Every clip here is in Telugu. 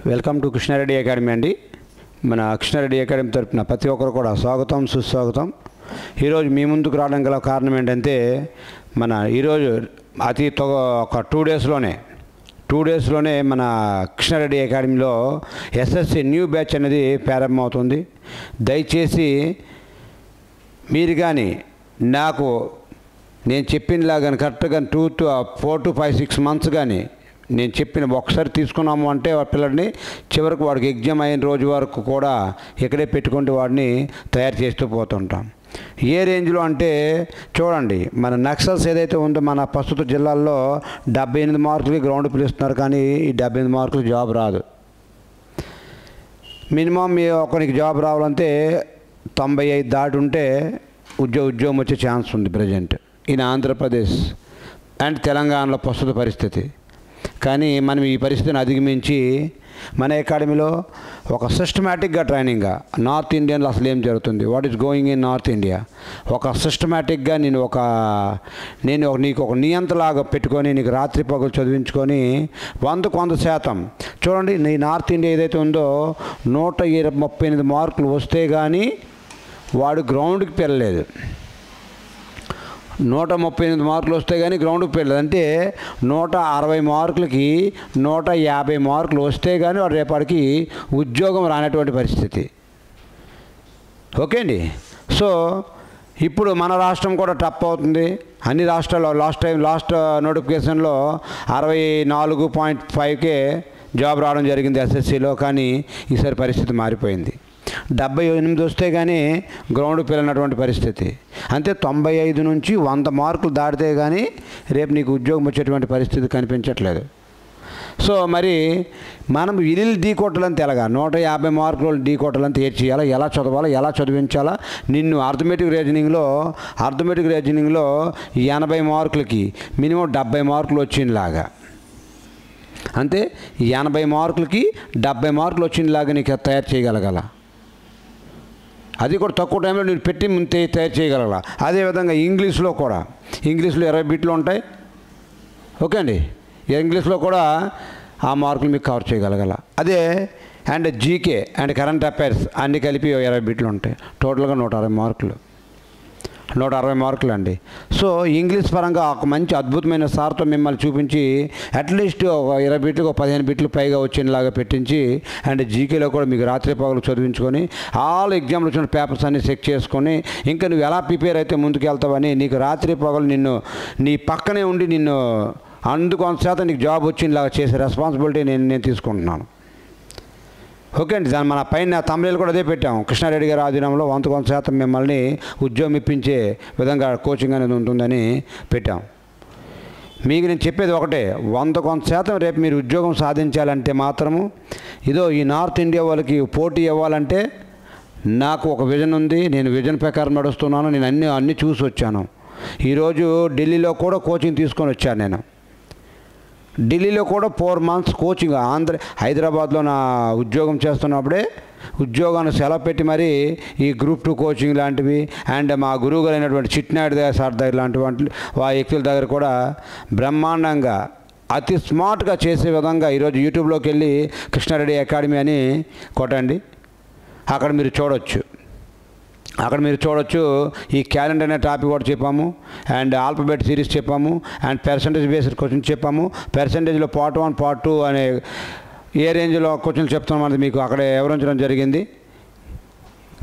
వెల్కమ్ టు కృష్ణారెడ్డి అకాడమీ అండి. మన కృష్ణారెడ్డి అకాడమీ తరపున ప్రతి ఒక్కరు కూడా స్వాగతం సుస్వాగతం. ఈరోజు మీ ముందుకు రావడం గల కారణం ఏంటంటే మన ఈరోజు ఒక 2 డేస్లోనే మన కృష్ణారెడ్డి అకాడమీలో ఎస్ఎస్సి న్యూ బ్యాచ్ అనేది ప్రారంభమవుతుంది. దయచేసి మీరు కానీ నేను చెప్పినలాగా కరెక్ట్గా 4 to 5, 6 months కానీ నేను చెప్పిన ఒకసారి తీసుకున్నాము అంటే ఆ పిల్లడిని చివరికి వాడికి ఎగ్జామ్ అయిన రోజు వరకు కూడా ఇక్కడే పెట్టుకుంటూ వాడిని తయారు చేస్తూ పోతుంటాం. ఏ రేంజ్లో అంటే చూడండి, మన నక్సల్స్ ఏదైతే ఉందో మన ప్రస్తుత జిల్లాల్లో 78 మార్కులకి గ్రౌండ్ పిలుస్తున్నారు, కానీ ఈ 78 మార్కులు జాబ్ రాదు. మినిమం ఒకరికి జాబ్ రావాలంటే 95 దాటి ఉంటే ఉద్యోగం వచ్చే ఛాన్స్ ఉంది ప్రజెంట్ ఇన్ ఆంధ్రప్రదేశ్ అండ్ తెలంగాణలో ప్రస్తుత పరిస్థితి. కానీ మనం ఈ పరిస్థితిని అధిగమించి మన అకాడమీలో ఒక సిస్టమేటిక్గా ట్రైనింగ్గా నార్త్ ఇండియన్లో అసలు ఏం జరుగుతుంది, what is going in north India, ఒక సిస్టమేటిక్గా నీకు ఒక నియంత్రణలాగా పెట్టుకొని నీకు రాత్రి పగలు చదివించుకొని 100% చూడండి. నీ నార్త్ ఇండియా ఏదైతే ఉందో 138 మార్కులు వస్తే కానీ వాడు గ్రౌండ్కి పెరగలేదు. 138 మార్కులు వస్తే కానీ గ్రౌండ్కి పెరగలేదు. అంటే 160 మార్కులకి 150 మార్కులు వస్తే కానీ వాడు రేపటికి ఉద్యోగం రానటువంటి పరిస్థితి. ఓకే అండి. సో ఇప్పుడు మన రాష్ట్రం కూడా టప్ అవుతుంది. అన్ని రాష్ట్రాల్లో లాస్ట్ నోటిఫికేషన్లో 64.5కే జాబ్ రావడం జరిగింది ఎస్ఎస్సిలో. కానీ ఈసారి పరిస్థితి మారిపోయింది. 78 వస్తే కానీ గ్రౌండ్కి వెళ్ళినటువంటి పరిస్థితి. అంతే 95 నుంచి 100 మార్కులు దాటితే కానీ రేపు నీకు ఉద్యోగం వచ్చేటువంటి పరిస్థితి కనిపించట్లేదు. సో మరి మనం వీళ్ళు ఢీకొట్టాలని తెలగా 150 మార్కులు ఢీకొట్టాలని తీర్చేయాలా, ఎలా చదవాలా, ఎలా చదివించాలా, నిన్ను అర్థమెటిక్ రీజనింగ్లో 80 మార్కులకి మినిమం 70 మార్కులు వచ్చినలాగా, అంతే 80 మార్కులకి 70 మార్కులు వచ్చినలాగా నీకు తయారు చేయగలగాల. అది కూడా తక్కువ టైంలో నేను పెట్టి ముందే తయారు చేయగలగాల. అదేవిధంగా ఇంగ్లీష్లో 20 బిట్లు ఉంటాయి. ఓకే అండి. ఇంగ్లీష్లో కూడా ఆ మార్కులు మీకు కవర్ చేయగలగాల. అదే and GK and current affairs అన్నీ కలిపి 20 బిట్లు ఉంటాయి. టోటల్గా 160 మార్కులు అండి. సో ఇంగ్లీష్ పరంగా ఒక మంచి అద్భుతమైన సార్తో మిమ్మల్ని చూపించి అట్లీస్ట్ ఒక 20 బిట్లు 15 బిట్లు పైగా వచ్చేలాగా పెట్టించి అండ్ జీకేలో కూడా మీకు రాత్రి పగలు చదివించుకొని ఆల్ ఎగ్జామ్లు వచ్చిన పేపర్స్ అన్నీ చెక్ చేసుకొని ఇంకా నువ్వు ఎలా ప్రిపేర్ అయితే ముందుకు వెళ్తావని నీకు రాత్రి పగలు నీ పక్కనే ఉండి నిన్ను 100% నీకు జాబ్ వచ్చేలాగా చేసే రెస్పాన్సిబిలిటీ నేను తీసుకుంటున్నాను. ఓకే అండి. మన పైన తమిళ కూడా అదే పెట్టాము. కృష్ణారెడ్డి గారి ఆధీనంలో 100% మిమ్మల్ని ఉద్యోగం ఇప్పించే విధంగా కోచింగ్ అనేది ఉంటుందని పెట్టాం. మీకు నేను చెప్పేది ఒకటే, 100% రేపు మీరు ఉద్యోగం సాధించాలంటే మాత్రము ఈ నార్త్ ఇండియా వాళ్ళకి పోటీ ఇవ్వాలంటే నాకు ఒక విజన్ ఉంది. నేను విజన్ ప్రకారం నడుస్తున్నాను. నేను అన్నీ చూసి వచ్చాను. ఈరోజు ఢిల్లీలో కూడా కోచింగ్ తీసుకొని వచ్చాను. నేను ఢిల్లీలో కూడా 4 months కోచింగ్ హైదరాబాద్లో నా ఉద్యోగం చేస్తున్నప్పుడే ఉద్యోగాన్ని సెలవు పెట్టి మరి ఈ గ్రూప్ 2 కోచింగ్ లాంటివి అండ్ మా గురువు గారు అయినటువంటి చిట్నాయుడు సార్ దగ్గర లాంటి వ్యక్తుల దగ్గర కూడా బ్రహ్మాండంగా అతి స్మార్ట్గా చేసే విధంగా ఈరోజు యూట్యూబ్లోకి వెళ్ళి కృష్ణారెడ్డి అకాడమీ అని కొట్టండి. అక్కడ మీరు చూడొచ్చు. ఈ క్యాలెండర్ అనే టాపిక్ కూడా చెప్పాము అండ్ ఆల్ఫాబెట్ సిరీస్ చెప్పాము అండ్ పర్సంటేజ్ బేస్డ్ క్వశ్చన్స్ చెప్పాము. పర్సంటేజ్లో part 1 part 2 అనే ఏ రేంజ్లో క్వశ్చన్స్ చెప్తున్నాం అనేది మీకు అక్కడ వివరించడం జరిగింది.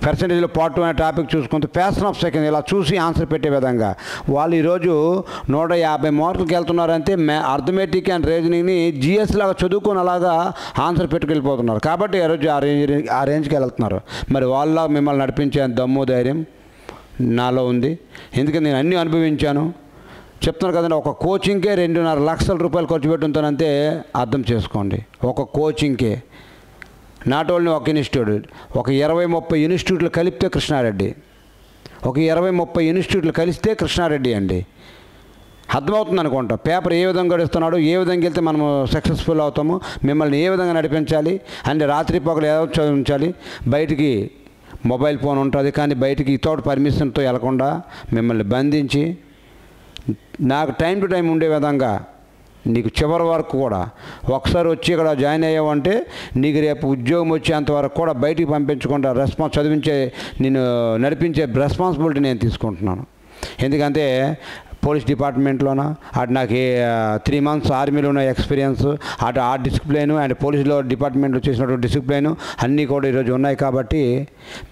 పర్సంటేజ్లో part 2 అనే టాపిక్ చూసుకుంటే ఫ్యాక్షన్ ఆఫ్ సెకండ్ ఇలా చూసి ఆన్సర్ పెట్టే విధంగా వాళ్ళు ఈరోజు 150 మార్కులకి వెళ్తున్నారంటే అర్థమెటిక్ అండ్ రీజనింగ్ని జిఎస్ లాగా చదువుకొని అలాగా ఆన్సర్ పెట్టుకెళ్ళిపోతున్నారు. కాబట్టి ఈరోజు ఆ రేంజ్కి వెళ్తున్నారు. మరి వాళ్ళ మిమ్మల్ని నడిపించే దమ్ము ధైర్యం నాలో ఉంది. ఎందుకంటే నేను అన్నీ అనుభవించాను. చెప్తున్నారు కదండి, ఒక కోచింగ్కే 2.5 లక్షల రూపాయలు ఖర్చు పెట్టుంటానంటే అర్థం చేసుకోండి. ఒక కోచింగ్కే నాట్ ఓన్లీ ఒక ఇన్స్టిట్యూట్, ఒక 20-30 ఇన్స్టిట్యూట్లు కలిపితే కృష్ణారెడ్డి, ఒక 20-30 ఇన్స్టిట్యూట్లు కలిస్తే కృష్ణారెడ్డి అండి. అర్థమవుతుంది అనుకుంటా. పేపర్ ఏ విధంగా గడుస్తున్నాడు, ఏ విధంగా వెళ్తే మనము సక్సెస్ఫుల్ అవుతాము, మిమ్మల్ని ఏ విధంగా నడిపించాలి అండ్ రాత్రి పగలు ఏదో చదివించాలి. బయటికి మొబైల్ ఫోన్ ఉంటుంది, కానీ బయటికి వితౌట్ పర్మిషన్తో వెళ్లకుండా మిమ్మల్ని బంధించి నాకు టైం టు టైం ఉండే విధంగా నీకు చివరి వరకు కూడా ఒకసారి వచ్చి ఇక్కడ జాయిన్ అయ్యావంటే నీకు రేపు ఉద్యోగం వచ్చేంత వరకు కూడా బయటికి పంపించకుండా నిన్ను నడిపించే రెస్పాన్సిబిలిటీ నేను తీసుకుంటున్నాను. ఎందుకంటే పోలీస్ డిపార్ట్మెంట్లోన అటు నాకు 3 months ఆర్మీలో ఉన్న ఎక్స్పీరియన్స్, అటు ఆ డిసిప్లైను అండ్ పోలీసులో డిపార్ట్మెంట్లో చేసినటువంటి డిసిప్లైను అన్నీ కూడా ఈరోజు ఉన్నాయి. కాబట్టి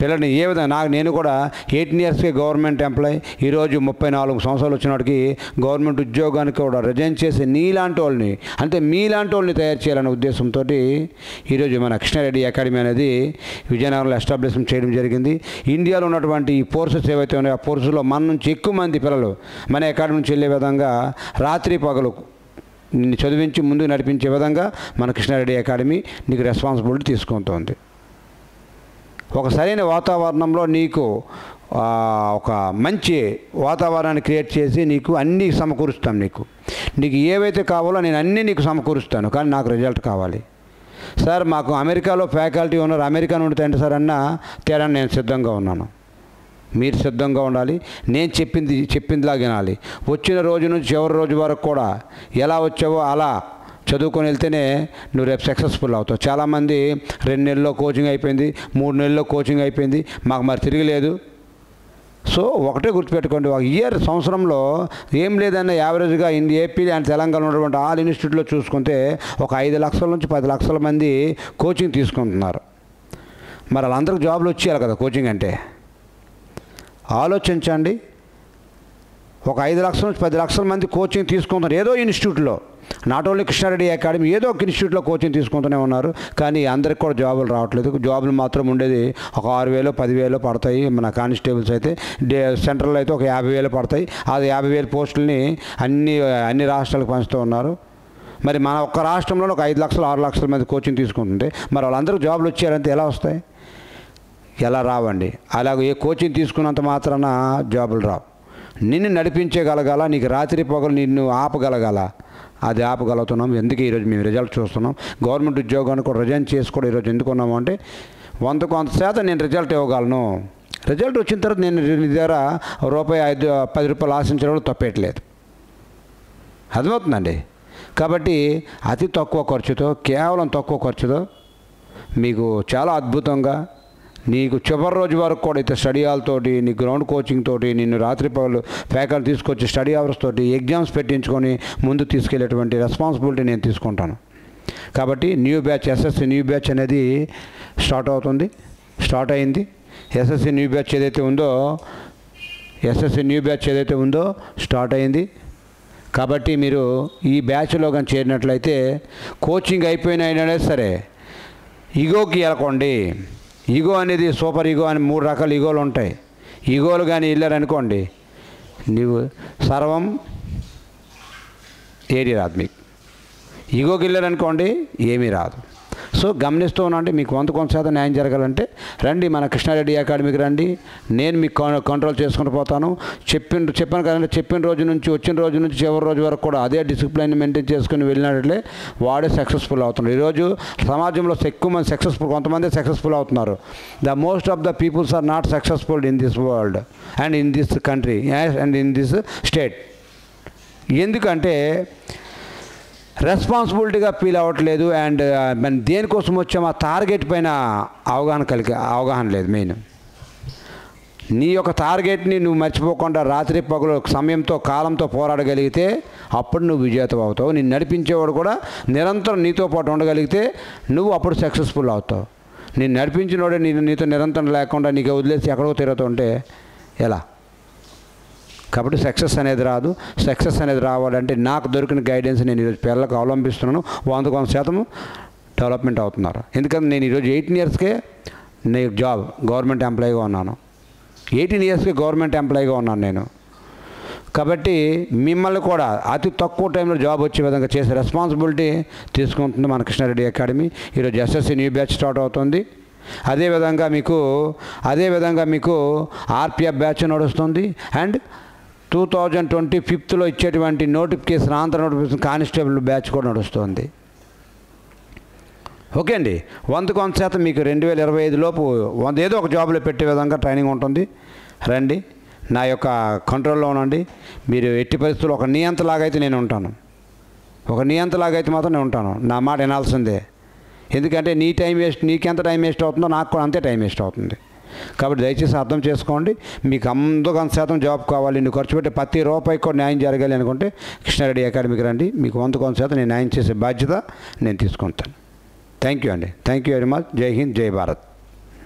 పిల్లల్ని ఏ విధంగా నేను కూడా 18 yearsకే గవర్నమెంట్ ఎంప్లాయ్, ఈరోజు 34 సంవత్సరాలు వచ్చినప్పటికీ గవర్నమెంట్ ఉద్యోగానికి కూడా రిజైన్ చేసి మీలాంటి వాళ్ళని తయారు చేయాలనే ఉద్దేశంతో ఈరోజు మన కృష్ణారెడ్డి అకాడమీ అనేది విజయనగరంలో ఎస్టాబ్లిష్మెంట్ చేయడం జరిగింది. ఇండియాలో ఉన్నటువంటి ఈ ఫోర్సెస్ ఏవైతే ఉన్నాయో ఆ ఫోర్సెస్లో మన నుంచి ఎక్కువ మంది పిల్లలు మన అకాడమీ నుంచి వెళ్ళే విధంగా రాత్రి పగలు నిన్ను చదివించి ముందుకు నడిపించే విధంగా మన కృష్ణారెడ్డి అకాడమీ నీకు రెస్పాన్సిబిలిటీ తీసుకుంటుంది. ఒక సరైన వాతావరణంలో నీకు ఒక మంచి వాతావరణాన్ని క్రియేట్ చేసి నీకు అన్నీ సమకూరుస్తాం. నీకు ఏవైతే కావాలో నేను అన్నీ నీకు సమకూరుస్తాను, కానీ నాకు రిజల్ట్ కావాలి. సార్ మాకు అమెరికాలో ఫ్యాకల్టీ ఉన్నారు, అమెరికా నుండి తండ్రి సార్ అన్న తేడా నేను సిద్ధంగా ఉన్నాను. మీరు సిద్ధంగా ఉండాలి. నేను చెప్పిందిలాగా వినాలి. వచ్చిన రోజు నుంచి చివరి రోజు వరకు కూడా ఎలా వచ్చావో అలా చదువుకొని వెళ్తేనే నువ్వు రేపు సక్సెస్ఫుల్ అవుతావు. చాలామంది 2 నెలల్లో కోచింగ్ అయిపోయింది, 3 నెలల్లో కోచింగ్ అయిపోయింది, మాకు మరి తిరగలేదు. సో ఒకటే గుర్తుపెట్టుకోండి, ఒక సంవత్సరంలో ఏం లేదన్న యావరేజ్గా ఏపీ అండ్ తెలంగాణ ఉన్నటువంటి ఆల్ ఇన్స్టిట్యూట్లో చూసుకుంటే ఒక 5 లక్షల నుంచి 10 లక్షల మంది కోచింగ్ తీసుకుంటున్నారు. మరి వాళ్ళందరికీ జాబ్లు వచ్చేయాలి కదా. కోచింగ్ అంటే ఆలోచించండి. ఒక 5 లక్షల నుంచి 10 లక్షల మంది కోచింగ్ తీసుకుంటున్నారు ఏదో ఇన్స్టిట్యూట్లో. నాట్ ఓన్లీ కృష్ణారెడ్డి అకాడమీ, ఏదో ఒక ఇన్స్టిట్యూట్లో కోచింగ్ తీసుకుంటూనే ఉన్నారు. కానీ అందరికి కూడా జాబులు రావట్లేదు. జాబులు మాత్రం ఉండేది ఒక 6,000 10,000 పడతాయి. మన కానిస్టేబుల్స్ అయితే సెంట్రల్లో అయితే ఒక 50,000 పడతాయి. అది 50,000 పోస్టులని అన్ని రాష్ట్రాలకు పంచుతూ ఉన్నారు. మరి మన ఒక్క రాష్ట్రంలో ఒక 5 లక్షలు 6 లక్షల మంది కోచింగ్ తీసుకుంటుంటే మరి వాళ్ళందరికీ జాబులు వచ్చారంటే ఎలా వస్తాయి? ఎలా రావండి. అలాగే ఏ కోచింగ్ తీసుకున్నంత మాత్రాన జాబులు రావు. నిన్ను నడిపించగలగాల, నీకు రాత్రి పగలు నిన్ను ఆపగలగాల. అది ఆపగలుగుతున్నాం. ఎందుకు ఈరోజు మేము రిజల్ట్ చూస్తున్నాం. గవర్నమెంట్ ఉద్యోగాన్ని కూడా రిజైన్ చేసి కూడా ఈరోజు ఎందుకున్నాము అంటే 100% నేను రిజల్ట్ ఇవ్వగలను. రిజల్ట్ వచ్చిన తర్వాత నేను నీ దగ్గర ₹10 ఆశించడం తప్పేయట్లేదు. అర్థమవుతుందండి. కాబట్టి అతి తక్కువ ఖర్చుతో, కేవలం తక్కువ ఖర్చుతో మీకు చాలా అద్భుతంగా నీకు చివరి రోజు వరకు కూడా అయితే స్టడీ హాల్ తోటి, నీ గ్రౌండ్ కోచింగ్ తోటి, నిన్ను రాత్రి పగలు ఫ్యాకల్టీ తీసుకొచ్చి స్టడీ అవర్స్ తోటి ఎగ్జామ్స్ పెట్టించుకొని ముందు తీసుకెళ్లేటువంటి రెస్పాన్సిబిలిటీ నేను తీసుకుంటాను. కాబట్టి new batch SSC new batch అనేది స్టార్ట్ అయింది. ఎస్ఎస్సి న్యూ బ్యాచ్ ఏదైతే ఉందో స్టార్ట్ అయింది. కాబట్టి మీరు ఈ బ్యాచ్లో కానీ చేరినట్లయితే కోచింగ్ అయిపోయినా సరే ఈగోకి వెళ్ళకండి. ఈగో అనేది సూపర్ ఈగో అని 3 రకాల ఈగోలు ఉంటాయి. ఈగోలు కానీ వెళ్ళారనుకోండి నీవు సర్వం ఏది రాదు. మీకు ఈగోకి వెళ్ళారనుకోండి ఏమీ రాదు. సో గమనిస్తూ ఉన్నాంటే మీకు 100% న్యాయం జరగాలంటే రండి, మన కృష్ణారెడ్డి అకాడమీకి రండి. నేను మీకు కంట్రోల్ చేసుకుంటూ పోతాను. చెప్పాను కదండి, చెప్పిన రోజు నుంచి వచ్చిన రోజు నుంచి చివరి రోజు వరకు కూడా అదే డిసిప్లైన్ మెయింటైన్ చేసుకుని వెళ్ళినట్లే వాడే సక్సెస్ఫుల్ అవుతున్నాడు. ఈరోజు సమాజంలో ఎక్కువ మంది కొంతమంది సక్సెస్ఫుల్ అవుతున్నారు. The most of the peoples are not successful in this world and in this country and in this state. ఎందుకంటే రెస్పాన్సిబిలిటీగా ఫీల్ అవ్వట్లేదు. అండ్ మనం దేనికోసం వచ్చామో ఆ టార్గెట్ పైన అవగాహన లేదు. మెయిన్ నీ యొక్క టార్గెట్ని నువ్వు మర్చిపోకుండా రాత్రి పగలు సమయంతో కాలంతో పోరాడగలిగితే అప్పుడు నువ్వు విజేతం అవుతావు. నేను నడిపించేవాడు కూడా నిరంతరం నీతో పాటు ఉండగలిగితే నువ్వు అప్పుడు సక్సెస్ఫుల్ అవుతావు. నేను నడిపించినోడే నీతో నిరంతరం లేకుండా నీకు వదిలేసి ఎక్కడో తిరుగుతుంటే ఎలా? కాబట్టి సక్సెస్ అనేది రాదు. సక్సెస్ అనేది రావాలంటే నాకు దొరికిన గైడెన్స్ నేను ఈరోజు పిల్లలకు అవలంబిస్తున్నాను. 100% డెవలప్మెంట్ అవుతున్నారు. ఎందుకంటే నేను ఈరోజు 18 yearsకే నేను గవర్నమెంట్ ఎంప్లాయీగా ఉన్నాను. 18 yearsకే గవర్నమెంట్ ఎంప్లాయీగా ఉన్నాను నేను. కాబట్టి మిమ్మల్ని కూడా అతి తక్కువ టైంలో జాబ్ వచ్చే విధంగా చేసే రెస్పాన్సిబిలిటీ తీసుకుంటుంది మన కృష్ణారెడ్డి అకాడమీ. ఈరోజు ఎస్ఎస్సి న్యూ బ్యాచ్ స్టార్ట్ అవుతుంది. అదేవిధంగా మీకు ఆర్పిఎఫ్ బ్యాచ్ నడుస్తుంది. అండ్ 2025లో ఇచ్చేటువంటి notification Andhra notification constable batch కూడా నడుస్తుంది. ఓకే అండి. 100% మీకు 2025 లోపు ఏదో ఒక జాబ్లో పెట్టే విధంగా ట్రైనింగ్ ఉంటుంది. రండి, నా యొక్క కంట్రోల్లో ఉండండి. మీరు ఎట్టి పరిస్థితుల్లో ఒక నియంతలాగా అయితే నేను ఉంటాను. ఒక నియంతలాగా అయితే మాత్రం నేను ఉంటాను, నా మాట వినాల్సిందే. ఎందుకంటే నీ టైం వేస్ట్, నీకెంత టైం వేస్ట్ అవుతుందో నాకు కూడా అంతే టైం వేస్ట్ అవుతుంది. కాబట్టి దయచేసి అర్థం చేసుకోండి. మీకు అందుకు 100% జాబ్ కావాలి, నువ్వు ఖర్చు పెట్టే ప్రతి రూపాయికి కూడా న్యాయం జరగాలి అనుకుంటే కృష్ణారెడ్డి అకాడమీకి రండి. మీకు 100% నేను న్యాయం చేసే బాధ్యత నేను తీసుకుంటాను. థ్యాంక్ యూ అండి. Thank you very much. జై హింద్, జై భారత్.